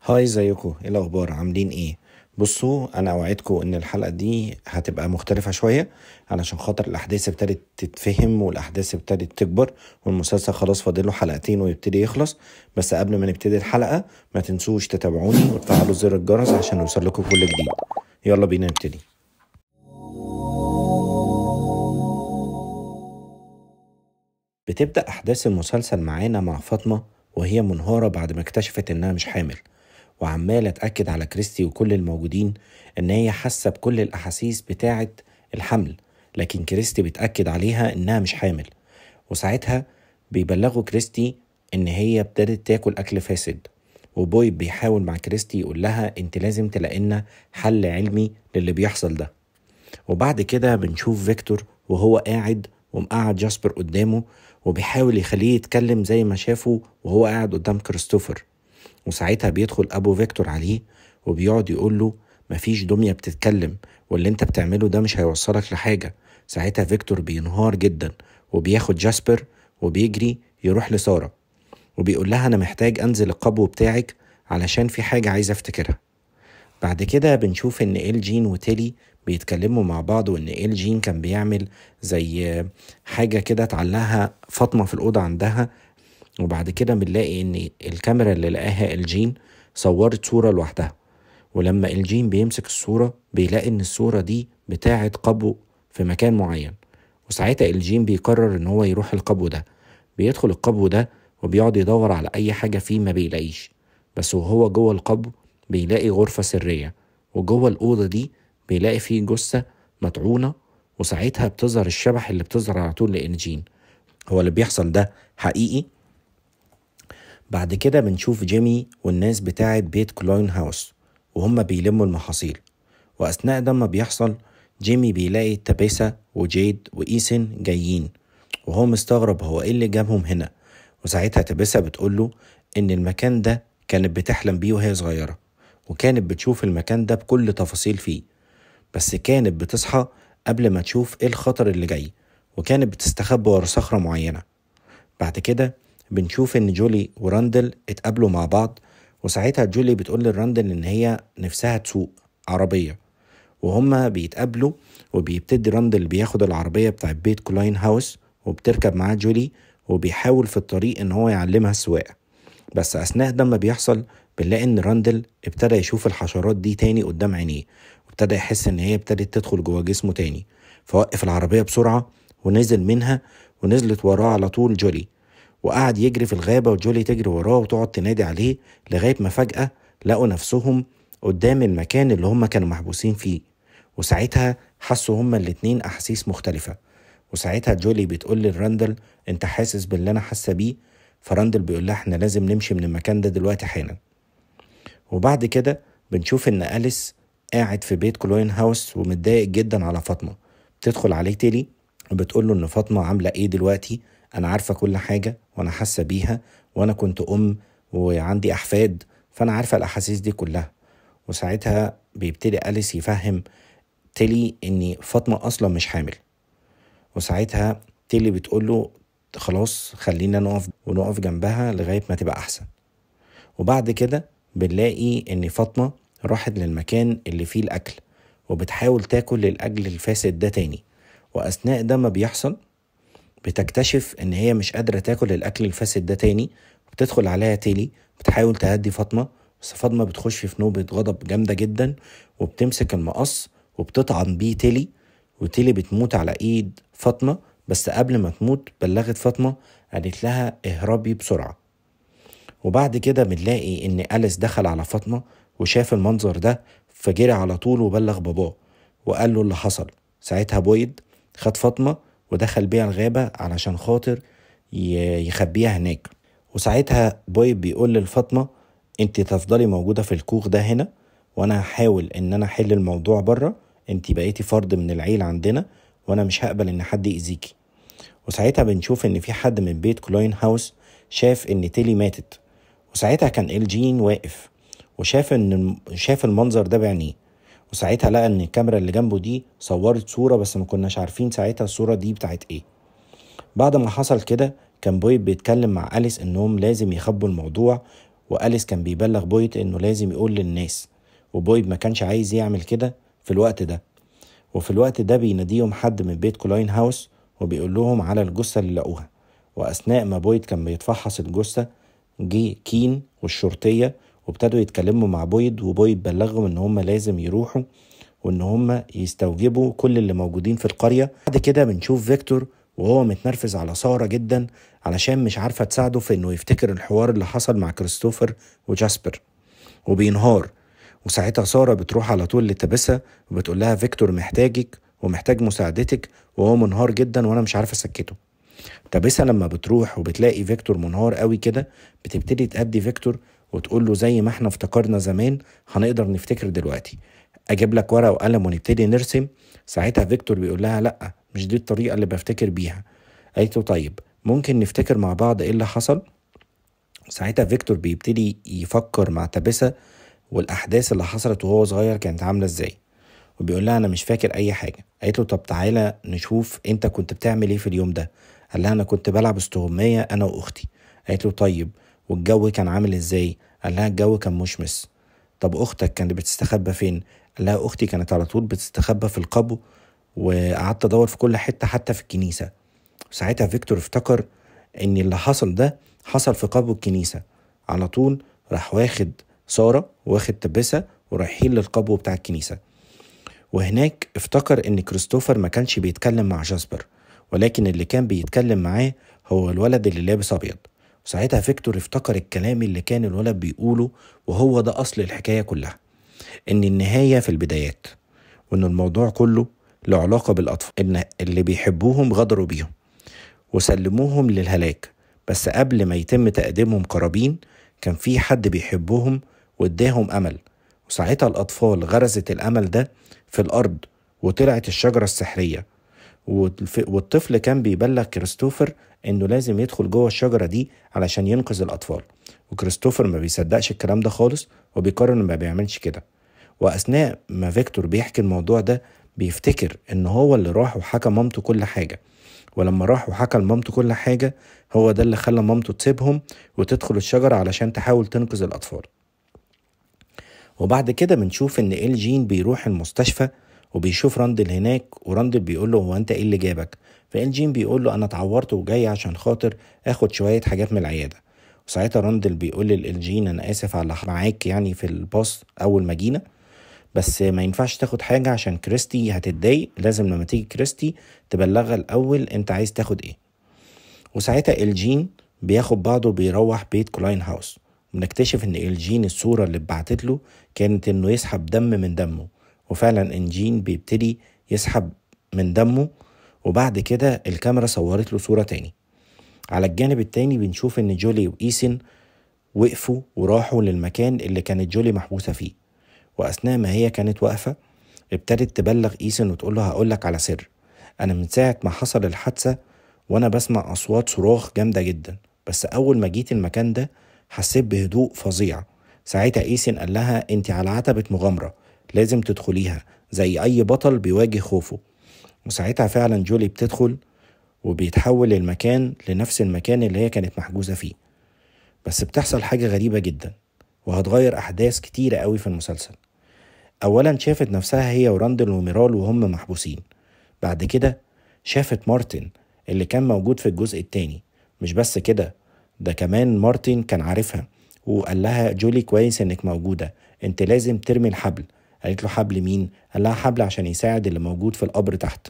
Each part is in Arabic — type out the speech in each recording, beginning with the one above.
هاي، ازيكم؟ ايه الاخبار؟ عاملين ايه؟ بصوا، انا اوعدكم ان الحلقه دي هتبقى مختلفه شويه، علشان خاطر الاحداث ابتدت تتفهم والاحداث ابتدت تكبر، والمسلسل خلاص فاضله حلقتين ويبتدي يخلص. بس قبل ما نبتدي الحلقه ما تنسوش تتابعوني وتفعلوا زر الجرس عشان يوصلكم كل جديد. يلا بينا نبتدي. بتبدأ أحداث المسلسل معانا مع فاطمة وهي منهارة بعد ما اكتشفت إنها مش حامل، وعمالة تأكد على كريستي وكل الموجودين إن هي حاسة بكل الأحاسيس بتاعة الحمل، لكن كريستي بتأكد عليها إنها مش حامل. وساعتها بيبلغوا كريستي إن هي ابتدت تاكل أكل فاسد، وبوي بيحاول مع كريستي يقول لها انت لازم تلاقينا حل علمي للي بيحصل ده. وبعد كده بنشوف فيكتور وهو قاعد ومقعد جاسبر قدامه، وبيحاول يخليه يتكلم زي ما شافه وهو قاعد قدام كريستوفر. وساعتها بيدخل ابو فيكتور عليه وبيقعد يقول له مفيش دمية بتتكلم، واللي انت بتعمله ده مش هيوصلك لحاجة. ساعتها فيكتور بينهار جدا وبياخد جاسبر وبيجري يروح لسارة، وبيقول لها انا محتاج انزل القبو بتاعك علشان في حاجة عايز افتكرها. بعد كده بنشوف ان جين وتيلي بيتكلموا مع بعض، وان جين كان بيعمل زي حاجة كده اتعلقها فاطمة في الأوضة عندها. وبعد كده بنلاقي ان الكاميرا اللي لقاها الجين صورت صورة لوحدها، ولما الجين بيمسك الصورة بيلاقي ان الصورة دي بتاعت قبو في مكان معين. وساعتها الجين بيقرر ان هو يروح القبو ده. بيدخل القبو ده وبيقعد يدور على اي حاجة فيه، ما بيلاقيش. بس وهو جوه القبو بيلاقي غرفة سرية، وجوه الأوضة دي بيلاقي فيه جثة مطعونة. وساعتها بتظهر الشبح اللي بتظهر على طول لإنجين. هو اللي بيحصل ده حقيقي. بعد كده بنشوف جيمي والناس بتاعت بيت كلوين هاوس وهم بيلموا المحاصيل. وأثناء ده ما بيحصل، جيمي بيلاقي تابيسا وجيد وإيسن جايين، وهو مستغرب هو إيه اللي جابهم هنا. وساعتها تابيسا بتقوله إن المكان ده كانت بتحلم بيه وهي صغيرة، وكانت بتشوف المكان ده بكل تفاصيل فيه، بس كانت بتصحى قبل ما تشوف إيه الخطر اللي جاي، وكانت بتستخبى ورا صخرة معينة. بعد كده بنشوف ان جولي وراندل اتقابلوا مع بعض، وساعتها جولي بتقول لراندل ان هي نفسها تسوق عربية. وهما بيتقابلوا وبيبتدي راندل بياخد العربية بتاع بيت كولاين هاوس وبتركب معاه جولي، وبيحاول في الطريق ان هو يعلمها السواقة. بس اثناء ده ما بيحصل بنلاقي ان راندل ابتدى يشوف الحشرات دي تاني قدام عينيه، وابتدى يحس ان هي ابتدت تدخل جوه جسمه تاني. فوقف العربية بسرعة ونزل منها، ونزلت وراه على طول جولي، وقعد يجري في الغابة وجولي تجري وراه وتقعد تنادي عليه، لغاية ما فجأة لقوا نفسهم قدام المكان اللي هم كانوا محبوسين فيه. وساعتها حسوا هما الاتنين أحاسيس مختلفة. وساعتها جولي بتقول لراندل انت حاسس باللي انا حاسة بيه؟ فراندل بيقول لها احنا لازم نمشي من المكان ده دلوقتي حالا. وبعد كده بنشوف ان أليس قاعد في بيت كلوين هاوس ومتضايق جدا على فاطمة. بتدخل عليه تيلي وبتقول له ان فاطمة عاملة ايه دلوقتي، انا عارفة كل حاجة وانا حاسة بيها، وانا كنت وعندي احفاد، فانا عارفة الاحاسيس دي كلها. وساعتها بيبتدي أليس يفهم تيلي ان فاطمة اصلا مش حامل. وساعتها تيلي بتقول له خلاص خلينا نقف جنبها لغاية ما تبقى احسن. وبعد كده بنلاقي ان فاطمة راحت للمكان اللي فيه الاكل، وبتحاول تاكل الاكل الفاسد ده تاني. واثناء ده ما بيحصل بتكتشف ان هي مش قادرة تاكل الاكل الفاسد ده تاني. بتدخل عليها تيلي بتحاول تهدي فاطمة، بس فاطمة بتخش في نوبة غضب جامدة جدا، وبتمسك المقص وبتطعن بيه تيلي. وتيلي بتموت على ايد فاطمة، بس قبل ما تموت بلغت فاطمة، قالت لها اهربي بسرعة. وبعد كده بنلاقي ان أليس دخل على فاطمة وشاف المنظر ده، فجري على طول وبلغ باباه وقال له اللي حصل. ساعتها بويد خد فاطمة ودخل بيها الغابة علشان خاطر يخبيها هناك. وساعتها بويد بيقول لفاطمة انت تفضلي موجودة في الكوخ ده هنا، وانا هحاول ان انا احل الموضوع بره. انت بقيتي فرد من العيلة عندنا، وانا مش هقبل ان حد يأذيكي. وساعتها بنشوف ان في حد من بيت كلوين هاوس شاف ان تيلي ماتت. وساعتها كان الجين واقف شاف المنظر ده بعينيه. وساعتها لقى ان الكاميرا اللي جنبه دي صورت صورة، بس ما كناش عارفين ساعتها الصورة دي بتاعت ايه. بعد ما حصل كده كان بويد بيتكلم مع أليس انهم لازم يخبوا الموضوع، وأليس كان بيبلغ بويد إنه لازم يقول للناس، وبويد ما كانش عايز يعمل كده في الوقت ده. وفي الوقت ده بيناديهم حد من بيت كولاين هاوس وبيقول لهم على الجثة اللي لقوها. وأثناء ما بويد كان بيتفحص الجثة جه كين والشرطية وابتدوا يتكلموا مع بويد، وبويد بلغهم إن هم لازم يروحوا وإن هم يستوجبوا كل اللي موجودين في القرية. بعد كده بنشوف فيكتور وهو متنرفز على سارة جدا علشان مش عارفة تساعده في إنه يفتكر الحوار اللي حصل مع كريستوفر وجاسبر، وبينهار. وساعتها سارة بتروح على طول لتابيسا وبتقول لها فيكتور محتاجك ومحتاج مساعدتك وهو منهار جدا وانا مش عارفه اسكته. تابيسا لما بتروح وبتلاقي فيكتور منهار قوي كده بتبتدي تأدي فيكتور وتقول له زي ما احنا افتكرنا زمان هنقدر نفتكر دلوقتي، اجيب لك ورقه وقلم ونبتدي نرسم. ساعتها فيكتور بيقول لها لا مش دي الطريقه اللي بفتكر بيها. قالت له طيب ممكن نفتكر مع بعض ايه اللي حصل. ساعتها فيكتور بيبتدي يفكر مع تابيسا والاحداث اللي حصلت وهو صغير كانت عامله ازاي، وبيقول لها انا مش فاكر اي حاجه. قالت له طب تعالى نشوف انت كنت بتعمل ايه في اليوم ده. قال لها انا كنت بلعب استغمايه انا واختي. قالت له طيب والجو كان عامل ازاي. قال لها الجو كان مشمس. طب اختك كانت بتستخبى فين. قال لها اختي كانت على طول بتستخبى في القبو وقعدت ادور في كل حته حتى في الكنيسه. ساعتها فيكتور افتكر ان اللي حصل ده حصل في قبو الكنيسه. على طول راح واخد ساره واخد تبسه ورايحين للقبو بتاع الكنيسه. وهناك افتكر ان كريستوفر ما كانش بيتكلم مع جاسبر، ولكن اللي كان بيتكلم معاه هو الولد اللي لابس ابيض. وساعتها فيكتور افتكر الكلام اللي كان الولد بيقوله، وهو ده اصل الحكاية كلها، ان النهاية في البدايات، وان الموضوع كله له علاقة بالاطفال، ان اللي بيحبوهم غدروا بيهم وسلموهم للهلاك، بس قبل ما يتم تقديمهم قرابين كان في حد بيحبهم واداهم امل. وساعتها الاطفال غرزت الامل ده في الارض وطلعت الشجرة السحرية. والطفل كان بيبلغ كريستوفر انه لازم يدخل جوه الشجرة دي علشان ينقذ الاطفال، وكريستوفر ما بيصدقش الكلام ده خالص وبيقرر انه ما بيعملش كده. واثناء ما فيكتور بيحكي الموضوع ده بيفتكر ان هو اللي راح وحكى مامته كل حاجة، ولما راح وحكى لمامته كل حاجة هو ده اللي خلى مامته تسيبهم وتدخل الشجرة علشان تحاول تنقذ الأطفال. وبعد كده بنشوف ان جين بيروح المستشفى وبيشوف راندل هناك، وراندل بيقول له هو انت ايه اللي جابك. جين بيقول له انا اتعورت وجاي عشان خاطر اخد شوية حاجات من العيادة. وساعتها راندل بيقول للجين انا اسف على معاك يعني في الباص اول ما جينا، بس ما ينفعش تاخد حاجة عشان كريستي هتتضايق، لازم لما تيجي كريستي تبلغها الاول انت عايز تاخد ايه. وساعتها الجين بياخد بعضه وبيروح بيت كولاين هاوس. بنكتشف ان الجين الصورة اللي اتبعتت له كانت انه يسحب دم من دمه، وفعلا الجين بيبتدي يسحب من دمه. وبعد كده الكاميرا صورت له صورة تاني. على الجانب التاني بنشوف ان جولي وإيسن وقفوا وراحوا للمكان اللي كانت جولي محبوسة فيه. واثناء ما هي كانت واقفة ابتدت تبلغ إيسن وتقول له هقولك على سر، انا من ساعة ما حصل الحادثة وانا بسمع اصوات صراخ جامدة جدا، بس اول ما جيت المكان ده حسيت بهدوء فظيع. ساعتها إيسن قال لها انت على عتبة مغامرة لازم تدخليها زي اي بطل بيواجه خوفه. وساعتها فعلا جولي بتدخل وبيتحول المكان لنفس المكان اللي هي كانت محجوزة فيه. بس بتحصل حاجة غريبة جدا وهتغير احداث كتيرة قوي في المسلسل. اولا شافت نفسها هي وراندل وميرال وهم محبوسين. بعد كده شافت مارتن اللي كان موجود في الجزء التاني. مش بس كده، ده كمان مارتن كان عارفها وقال لها جولي كويس انك موجودة، انت لازم ترمي الحبل. قالت له حبل مين؟ قال لها حبل عشان يساعد اللي موجود في القبر تحت.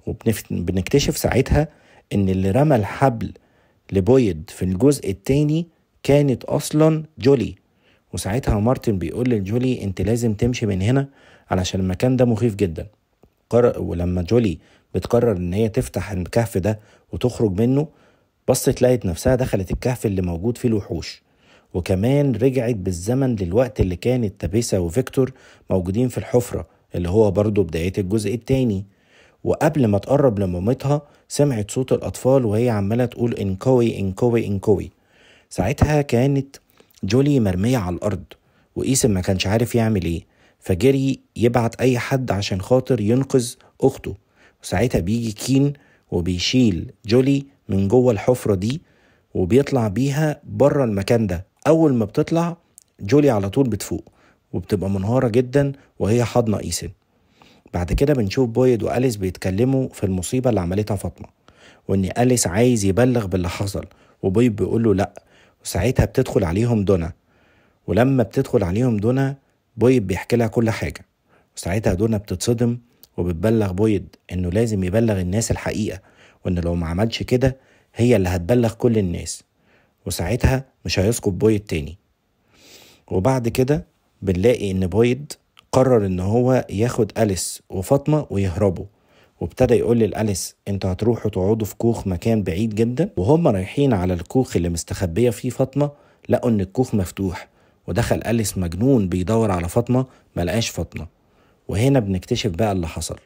وبنكتشف ساعتها ان اللي رمى الحبل لبويد في الجزء التاني كانت اصلا جولي. وساعتها مارتن بيقول لجولي انت لازم تمشي من هنا علشان المكان ده مخيف جدا. ولما جولي بتقرر ان هي تفتح الكهف ده وتخرج منه، بصت لقيت نفسها دخلت الكهف اللي موجود فيه الوحوش، وكمان رجعت بالزمن للوقت اللي كانت تابيسا وفيكتور موجودين في الحفرة اللي هو برضو بداية الجزء التاني. وقبل ما تقرب لمامتها سمعت صوت الأطفال وهي عمالة تقول إنكوي إنكوي إنكوي. ساعتها كانت جولي مرمية على الأرض وإيسن ما كانش عارف يعمل إيه، فجري يبعت أي حد عشان خاطر ينقذ أخته. وساعتها بيجي كين وبيشيل جولي من جوه الحفرة دي وبيطلع بيها بره المكان ده اول ما بتطلع جولي على طول بتفوق وبتبقى منهارة جدا وهي حاضنة ايثن. بعد كده بنشوف بويد وأليس بيتكلموا في المصيبة اللي عملتها فاطمة، وان أليس عايز يبلغ باللي حصل وبويد بيقول له لا. وساعتها بتدخل عليهم دونا، ولما بتدخل عليهم دونا بويد بيحكي لها كل حاجة. وساعتها دونا بتتصدم وبتبلغ بويد انه لازم يبلغ الناس الحقيقة، وان لو ما عملش كده هي اللي هتبلغ كل الناس، وساعتها مش هيسقط بويد تاني. وبعد كده بنلاقي ان بويد قرر ان هو ياخد أليس وفاطمة ويهربوا، وابتدى يقول لأليس انتوا هتروحوا تقعدوا في كوخ مكان بعيد جدا. وهم رايحين على الكوخ اللي مستخبية فيه فاطمة لقوا ان الكوخ مفتوح، ودخل أليس مجنون بيدور على فاطمة ملقاش فاطمة. وهنا بنكتشف بقى اللي حصل.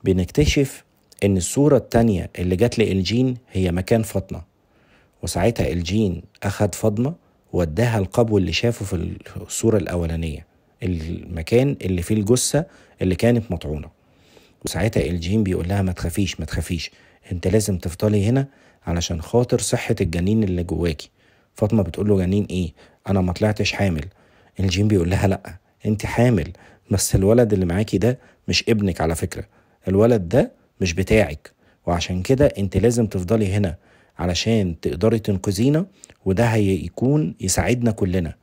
بنكتشف ان الصورة التانية اللي جات لإلجين هي مكان فاطمة، وساعتها إلجين أخد فاطمة وداها القبو اللي شافه في الصورة الأولانية، المكان اللي فيه الجثة اللي كانت مطعونة. وساعتها إلجين بيقول لها ما تخافيش ما تخافيش، انت لازم تفضلي هنا علشان خاطر صحة الجنين اللي جواكي. فاطمة بتقول له جنين ايه؟ انا ما طلعتش حامل. إلجين بيقول لها لا انت حامل، بس الولد اللي معاكي ده مش ابنك على فكرة، الولد ده مش بتاعك، وعشان كده انت لازم تفضلي هنا علشان تقدري تنقذينا، وده هيكون يساعدنا كلنا.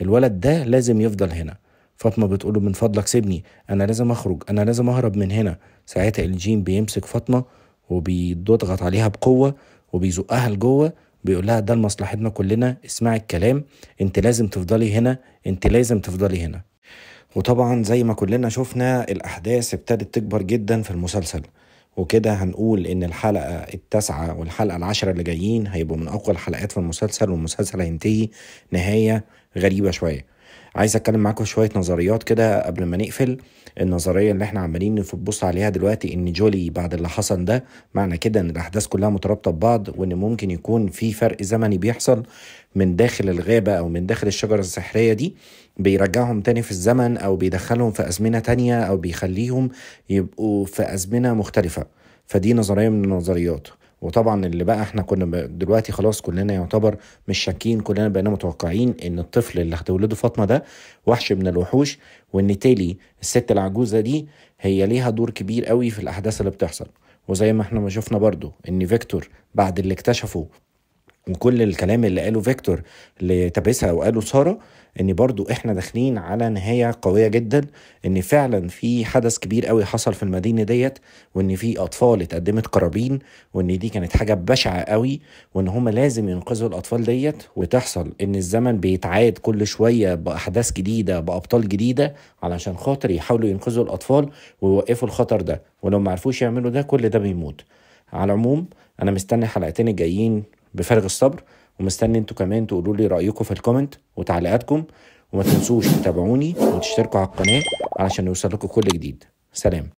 الولد ده لازم يفضل هنا. فاطمة بتقوله من فضلك سيبني، انا لازم اخرج، انا لازم اهرب من هنا. ساعتها إلجين بيمسك فاطمة وبيضغط عليها بقوة وبيزقها لجوه، بيقول لها ده لمصلحتنا كلنا، اسمعي الكلام، انت لازم تفضلي هنا، انت لازم تفضلي هنا. وطبعا زي ما كلنا شفنا الأحداث ابتدت تكبر جدا في المسلسل، وكده هنقول إن الحلقة التاسعة والحلقة العاشرة اللي جايين هيبقوا من أقوى الحلقات في المسلسل، والمسلسل هينتهي نهاية غريبة شوية. عايز أتكلم معاكم شوية نظريات كده قبل ما نقفل. النظرية اللي احنا عمالين نبص عليها دلوقتي إن جولي بعد اللي حصل ده معنى كده إن الأحداث كلها مترابطة ببعض، وإن ممكن يكون في فرق زمني بيحصل من داخل الغابة أو من داخل الشجرة السحرية دي، بيرجعهم تاني في الزمن أو بيدخلهم في أزمنة تانية أو بيخليهم يبقوا في أزمنة مختلفة. فدي نظرية من النظريات. وطبعا اللي بقى احنا كنا دلوقتي خلاص كلنا يعتبر مش شاكين، كلنا بقينا متوقعين ان الطفل اللي هتولده فاطمة ده وحش من الوحوش، وان تيلي الست العجوزة دي هي ليها دور كبير قوي في الأحداث اللي بتحصل. وزي ما احنا ما شفنا برضو ان فيكتور بعد اللي اكتشفه وكل الكلام اللي قاله فيكتور لتابيسا وقاله سارة، ان برضو احنا داخلين على نهاية قوية جدا، ان فعلا في حدث كبير قوي حصل في المدينة ديت، وان في اطفال اتقدمت قرابين، وان دي كانت حاجة بشعة قوي، وان هم لازم ينقذوا الاطفال ديت. وتحصل ان الزمن بيتعاد كل شوية باحداث جديدة بابطال جديدة علشان خاطر يحاولوا ينقذوا الاطفال ويوقفوا الخطر ده، ولو ما عرفوش يعملوا ده كل ده بيموت. على العموم انا مستني حلقتين الجايين بفارغ الصبر، ومستني انتوا كمان تقولوا لي رأيكم في الكومنت وتعليقاتكم، وما تنسوش تتابعوني وتشتركوا على القناة علشان يوصلكوا كل جديد. سلام.